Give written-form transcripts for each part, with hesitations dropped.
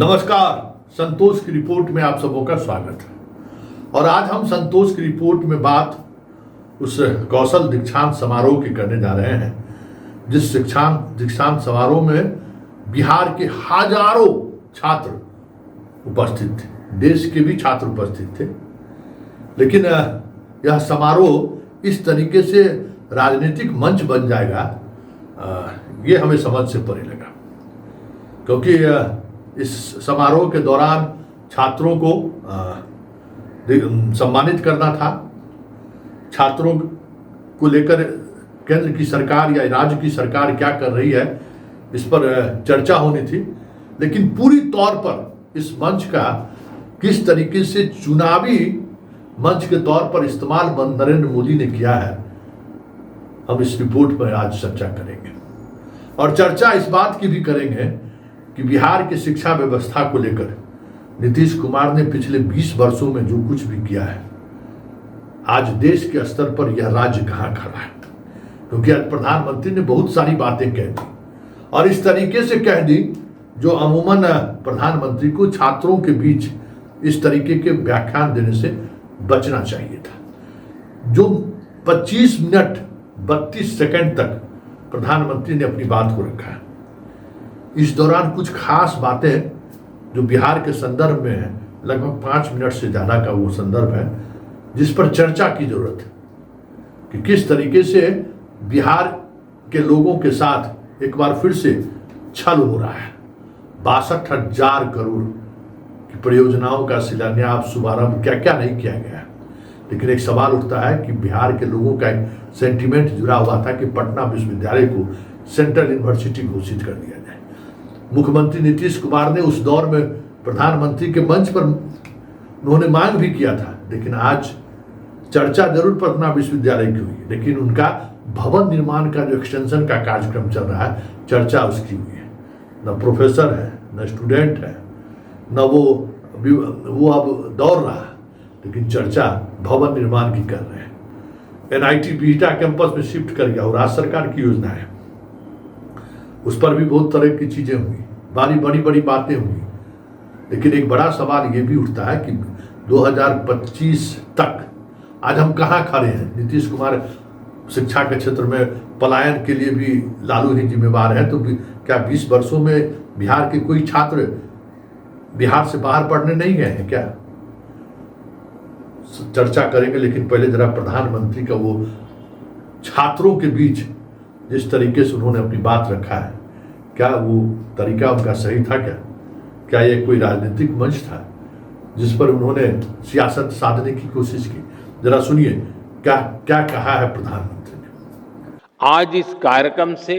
नमस्कार। संतोष की रिपोर्ट में आप सबों का स्वागत है। और आज हम संतोष की रिपोर्ट में बात उस कौशल दीक्षांत समारोह की करने जा रहे हैं जिस दीक्षांत समारोह में बिहार के हजारों छात्र उपस्थित थे, देश के भी छात्र उपस्थित थे। लेकिन यह समारोह इस तरीके से राजनीतिक मंच बन जाएगा, ये हमें समझ से परे लगा, क्योंकि इस समारोह के दौरान छात्रों को सम्मानित करना था। छात्रों को लेकर केंद्र की सरकार या राज्य की सरकार क्या कर रही है, इस पर चर्चा होनी थी। लेकिन पूरी तौर पर इस मंच का किस तरीके से चुनावी मंच के तौर पर इस्तेमाल नरेंद्र मोदी ने किया है, हम इस रिपोर्ट पर आज चर्चा करेंगे। और चर्चा इस बात की भी करेंगे कि बिहार की शिक्षा व्यवस्था को लेकर नीतीश कुमार ने पिछले 20 वर्षों में जो कुछ भी किया है, आज देश के स्तर पर यह राज्य कहाँ खड़ा है। क्योंकि आज प्रधानमंत्री ने बहुत सारी बातें कह दी और इस तरीके से कह दी जो अमूमन प्रधानमंत्री को छात्रों के बीच इस तरीके के व्याख्यान देने से बचना चाहिए था। जो 25 मिनट 32 सेकंड तक प्रधानमंत्री ने अपनी बात को रखा है, इस दौरान कुछ खास बातें जो बिहार के संदर्भ में है, लगभग 5 मिनट से ज़्यादा का वो संदर्भ है जिस पर चर्चा की जरूरत है कि किस तरीके से बिहार के लोगों के साथ एक बार फिर से छल हो रहा है। 62,000 करोड़ की परियोजनाओं का शिलान्यास, शुभारंभ, क्या क्या नहीं किया गया। लेकिन एक सवाल उठता है कि बिहार के लोगों का एक सेंटिमेंट जुड़ा हुआ था कि पटना विश्वविद्यालय को सेंट्रल यूनिवर्सिटी घोषित कर दिया जाए। मुख्यमंत्री नीतीश कुमार ने उस दौर में प्रधानमंत्री के मंच पर उन्होंने मांग भी किया था। लेकिन आज चर्चा जरूर पटना विश्वविद्यालय की हुई, लेकिन उनका भवन निर्माण का जो एक्सटेंशन का कार्यक्रम चल रहा है, चर्चा उसकी हुई है। न प्रोफेसर है, न स्टूडेंट है, न वो अब दौड़ रहा है, लेकिन चर्चा भवन निर्माण की कर रहे हैं। NIT बिहटा कैंपस में शिफ्ट कर गया और राज्य सरकार की योजना है, उस पर भी बहुत तरह की चीजें हुई, बड़ी बातें हुई। लेकिन एक बड़ा सवाल ये भी उठता है कि 2025 तक आज हम कहाँ खड़े हैं। नीतीश कुमार शिक्षा के क्षेत्र में पलायन के लिए भी लालू ही जिम्मेवार है, तो क्या 20 वर्षों में बिहार के कोई छात्र बिहार से बाहर पढ़ने नहीं गए हैं क्या? चर्चा करेंगे। लेकिन पहले जरा प्रधानमंत्री का वो छात्रों के बीच जिस तरीके से उन्होंने अपनी बात रखा है, क्या वो तरीका उनका सही था? क्या ये कोई राजनीतिक मंच था जिस पर उन्होंने सियासत साधने की कोशिश की? जरा सुनिए क्या क्या कहा है प्रधानमंत्री ने। आज इस कार्यक्रम से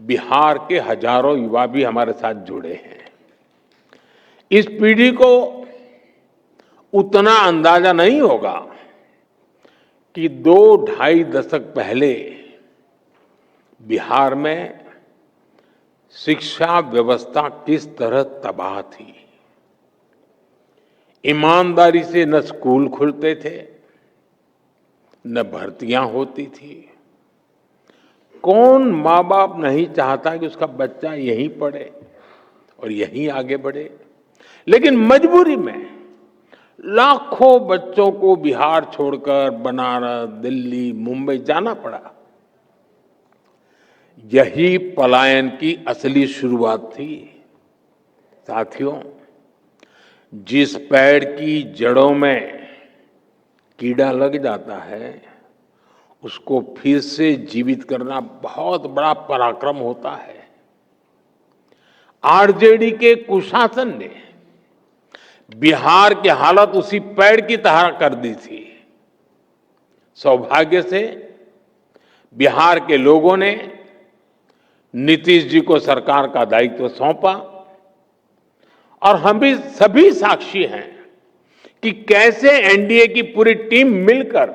बिहार के हजारों युवा भी हमारे साथ जुड़े हैं। इस पीढ़ी को उतना अंदाजा नहीं होगा कि 2-2.5 दशक पहले बिहार में शिक्षा व्यवस्था किस तरह तबाह थी। ईमानदारी से न स्कूल खुलते थे, न भर्तियां होती थी। कौन माँ बाप नहीं चाहता कि उसका बच्चा यहीं पढ़े और यहीं आगे बढ़े। लेकिन मजबूरी में लाखों बच्चों को बिहार छोड़कर बनारस, दिल्ली, मुंबई जाना पड़ा। यही पलायन की असली शुरुआत थी। साथियों, जिस पेड़ की जड़ों में कीड़ा लग जाता है, उसको फिर से जीवित करना बहुत बड़ा पराक्रम होता है। आरजेडी के कुशासन ने बिहार की हालत उसी पेड़ की तरह कर दी थी। सौभाग्य से बिहार के लोगों ने नीतीश जी को सरकार का दायित्व सौंपा और हम भी सभी साक्षी हैं कि कैसे एनडीए की पूरी टीम मिलकर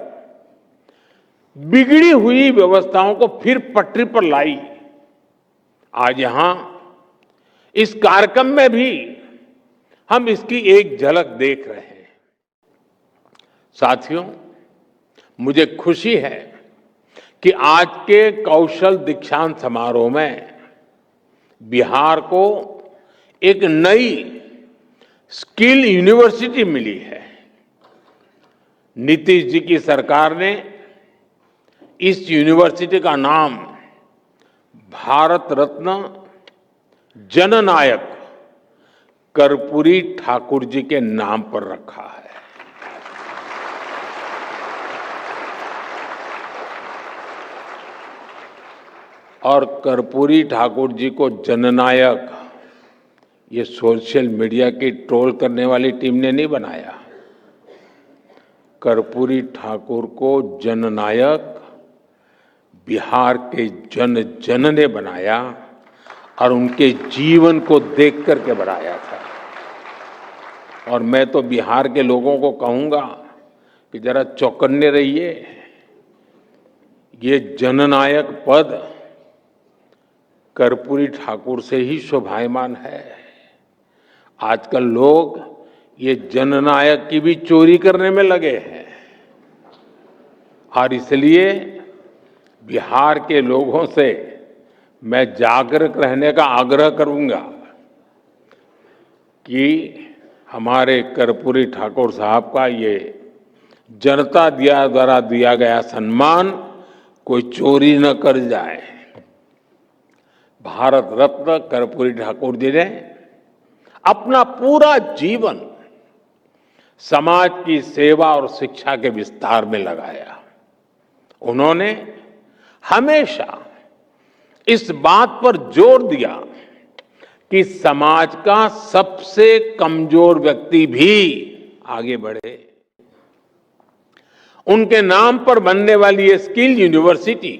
बिगड़ी हुई व्यवस्थाओं को फिर पटरी पर लाई। आज यहां इस कार्यक्रम में भी हम इसकी एक झलक देख रहे हैं। साथियों, मुझे खुशी है कि आज के कौशल दीक्षांत समारोह में बिहार को एक नई स्किल यूनिवर्सिटी मिली है। नीतीश जी की सरकार ने इस यूनिवर्सिटी का नाम भारत रत्न जननायक कर्पूरी ठाकुर जी के नाम पर रखा है। और कर्पूरी ठाकुर जी को जननायक ये सोशल मीडिया की ट्रोल करने वाली टीम ने नहीं बनाया। कर्पूरी ठाकुर को जननायक बिहार के जन जन ने बनाया और उनके जीवन को देख करके बनाया था। और मैं तो बिहार के लोगों को कहूंगा कि जरा चौकन्ने रहिए। ये जननायक पद कर्पूरी ठाकुर से ही शोभायमान है। आजकल लोग ये जननायक की भी चोरी करने में लगे हैं और इसलिए बिहार के लोगों से मैं जागरूक रहने का आग्रह करूंगा कि हमारे कर्पूरी ठाकुर साहब का ये जनता द्वारा दिया गया सम्मान कोई चोरी न कर जाए। भारत रत्न कर्पूरी ठाकुर जी ने अपना पूरा जीवन समाज की सेवा और शिक्षा के विस्तार में लगाया। उन्होंने हमेशा इस बात पर जोर दिया कि समाज का सबसे कमजोर व्यक्ति भी आगे बढ़े। उनके नाम पर बनने वाली ये स्किल यूनिवर्सिटी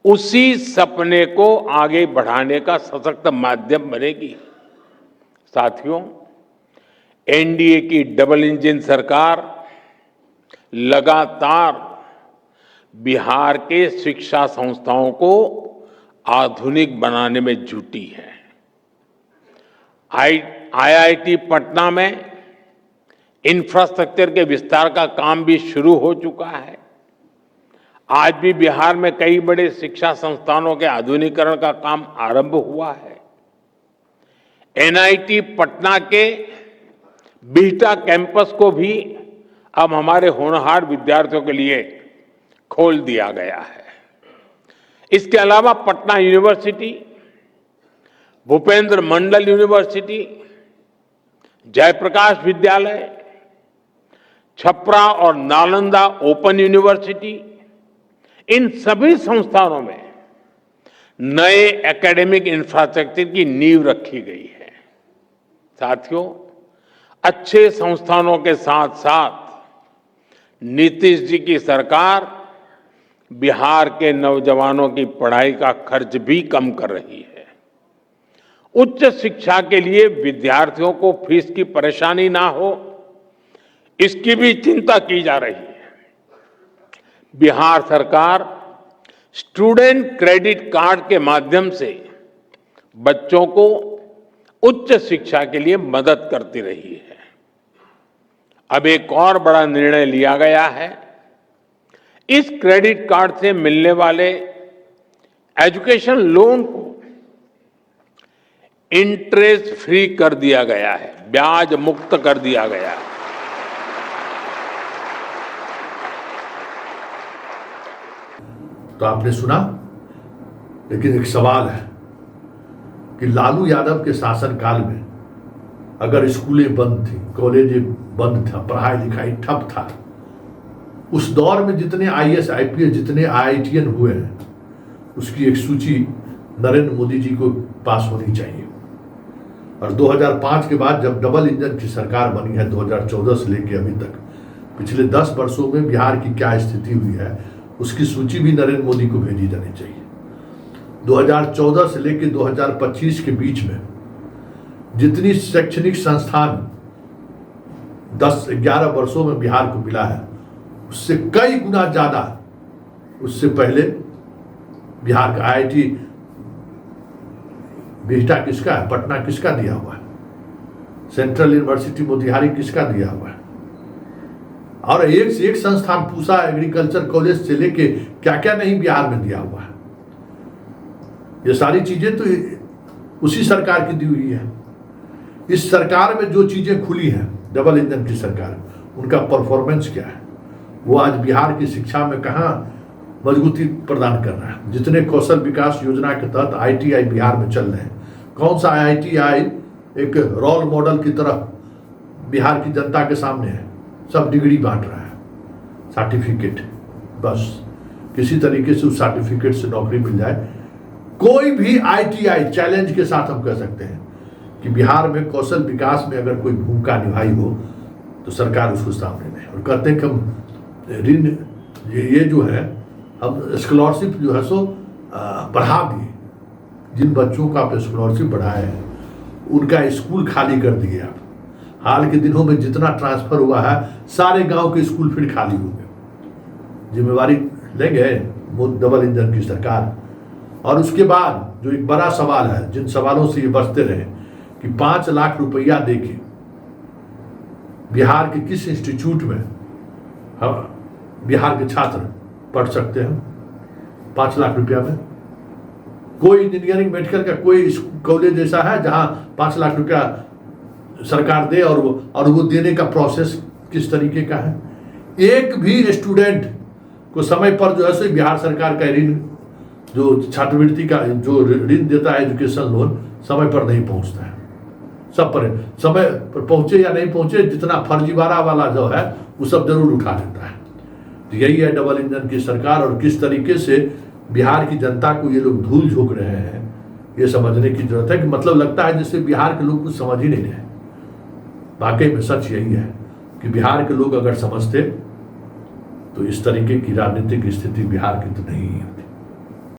उसी सपने को आगे बढ़ाने का सशक्त माध्यम बनेगी। साथियों, एनडीए की डबल इंजन सरकार लगातार बिहार के शिक्षा संस्थाओं को आधुनिक बनाने में जुटी है। आईआईटी पटना में इंफ्रास्ट्रक्चर के विस्तार का काम भी शुरू हो चुका है। आज भी बिहार में कई बड़े शिक्षा संस्थानों के आधुनिकीकरण का काम आरंभ हुआ है। एनआईटी पटना के बिहटा कैंपस को भी अब हमारे होनहार विद्यार्थियों के लिए खोल दिया गया है। इसके अलावा पटना यूनिवर्सिटी, भूपेंद्र मंडल यूनिवर्सिटी, जयप्रकाश विद्यालय, छपरा और नालंदा ओपन यूनिवर्सिटी, इन सभी संस्थानों में नए एकेडमिक इंफ्रास्ट्रक्चर की नींव रखी गई है। साथियों, अच्छे संस्थानों के साथ साथ नीतीश जी की सरकार बिहार के नौजवानों की पढ़ाई का खर्च भी कम कर रही है। उच्च शिक्षा के लिए विद्यार्थियों को फीस की परेशानी ना हो, इसकी भी चिंता की जा रही है। बिहार सरकार स्टूडेंट क्रेडिट कार्ड के माध्यम से बच्चों को उच्च शिक्षा के लिए मदद करती रही है। अब एक और बड़ा निर्णय लिया गया है। इस क्रेडिट कार्ड से मिलने वाले एजुकेशन लोन को इंटरेस्ट फ्री कर दिया गया है, ब्याज मुक्त कर दिया गया है। तो आपने सुना, लेकिन एक सवाल है कि लालू यादव के शासनकाल में अगर स्कूलें बंद थी, कॉलेजें बंद था, पढ़ाई लिखाई ठप था, उस दौर में जितने आईएएस आईपीएस जितने आईआईटीएन हुए हैं उसकी एक सूची नरेंद्र मोदी जी को पास होनी चाहिए। और 2005 के बाद जब डबल इंजन की सरकार बनी है 2014 से लेकर अभी तक, पिछले 10 वर्षों में बिहार की क्या स्थिति हुई है उसकी सूची भी नरेंद्र मोदी को भेजी जानी चाहिए। 2014 से लेकर 2025 के बीच में जितनी शैक्षणिक संस्थान 10-11 वर्षों में बिहार को मिला है उससे कई गुना ज्यादा उससे पहले बिहार का आईआईटी बिहटा किसका है, पटना किसका दिया हुआ है, सेंट्रल यूनिवर्सिटी मोतिहारी किसका दिया हुआ है, और एक से एक संस्थान पूसा एग्रीकल्चर कॉलेज से लेके क्या क्या नहीं बिहार में दिया हुआ है। ये सारी चीजें तो उसी सरकार की दी हुई है। इस सरकार में जो चीजें खुली हैं, डबल इंजन की सरकार, उनका परफॉर्मेंस क्या है, वो आज बिहार की शिक्षा में कहाँ मजबूती प्रदान कर रहा है। जितने कौशल विकास योजना के तहत ITI बिहार में चल रहे हैं, कौन सा ITI एक रोल मॉडल की तरह बिहार की जनता के सामने है? सब डिग्री बांट रहा है, सर्टिफिकेट, बस किसी तरीके से उस सर्टिफिकेट से नौकरी मिल जाए। कोई भी ITI चैलेंज के साथ हम कह सकते हैं कि बिहार में कौशल विकास में अगर कोई भूमिका निभाई हो तो सरकार उसको सामने ले। और कहते हैं कि हम ऋण ये जो है, हम स्कॉलरशिप जो है सो बढ़ा दिए। जिन बच्चों का आप स्कॉलरशिप बढ़ाए हैं उनका स्कूल खाली कर दिए आप। हाल के दिनों में जितना ट्रांसफर हुआ है, सारे गांव के स्कूल फिर खाली हो गए। जिम्मेवारी लेंगे वो डबल इंजन की सरकार। और उसके बाद जो एक बड़ा सवाल है, जिन सवालों से ये बचते रहे कि 5 लाख रुपया देके बिहार के किस इंस्टीट्यूट में हम बिहार के छात्र पढ़ सकते हैं 5 लाख रुपया में? कोई इंजीनियरिंग मेडिकल का कोई कॉलेज ऐसा है जहां 5 लाख रुपया सरकार दे और वो देने का प्रोसेस किस तरीके का है? एक भी स्टूडेंट को समय पर जो है सो बिहार सरकार का ऋण, जो छात्रवृत्ति का जो ऋण देता है एजुकेशन लोन, समय पर नहीं पहुंचता है। सब पर समय पर पहुंचे या नहीं पहुंचे, जितना फर्जीवाड़ा वाला जो है वो सब जरूर उठा लेता है। तो यही है डबल इंजन की सरकार। और किस तरीके से बिहार की जनता को ये लोग धूल झोंक रहे हैं, ये समझने की जरूरत है। कि मतलब लगता है जैसे बिहार के लोग कुछ समझ ही नहीं रहे। वाकई में सच यही है कि बिहार के लोग अगर समझते तो इस तरीके की राजनीतिक स्थिति बिहार की तो नहीं होती।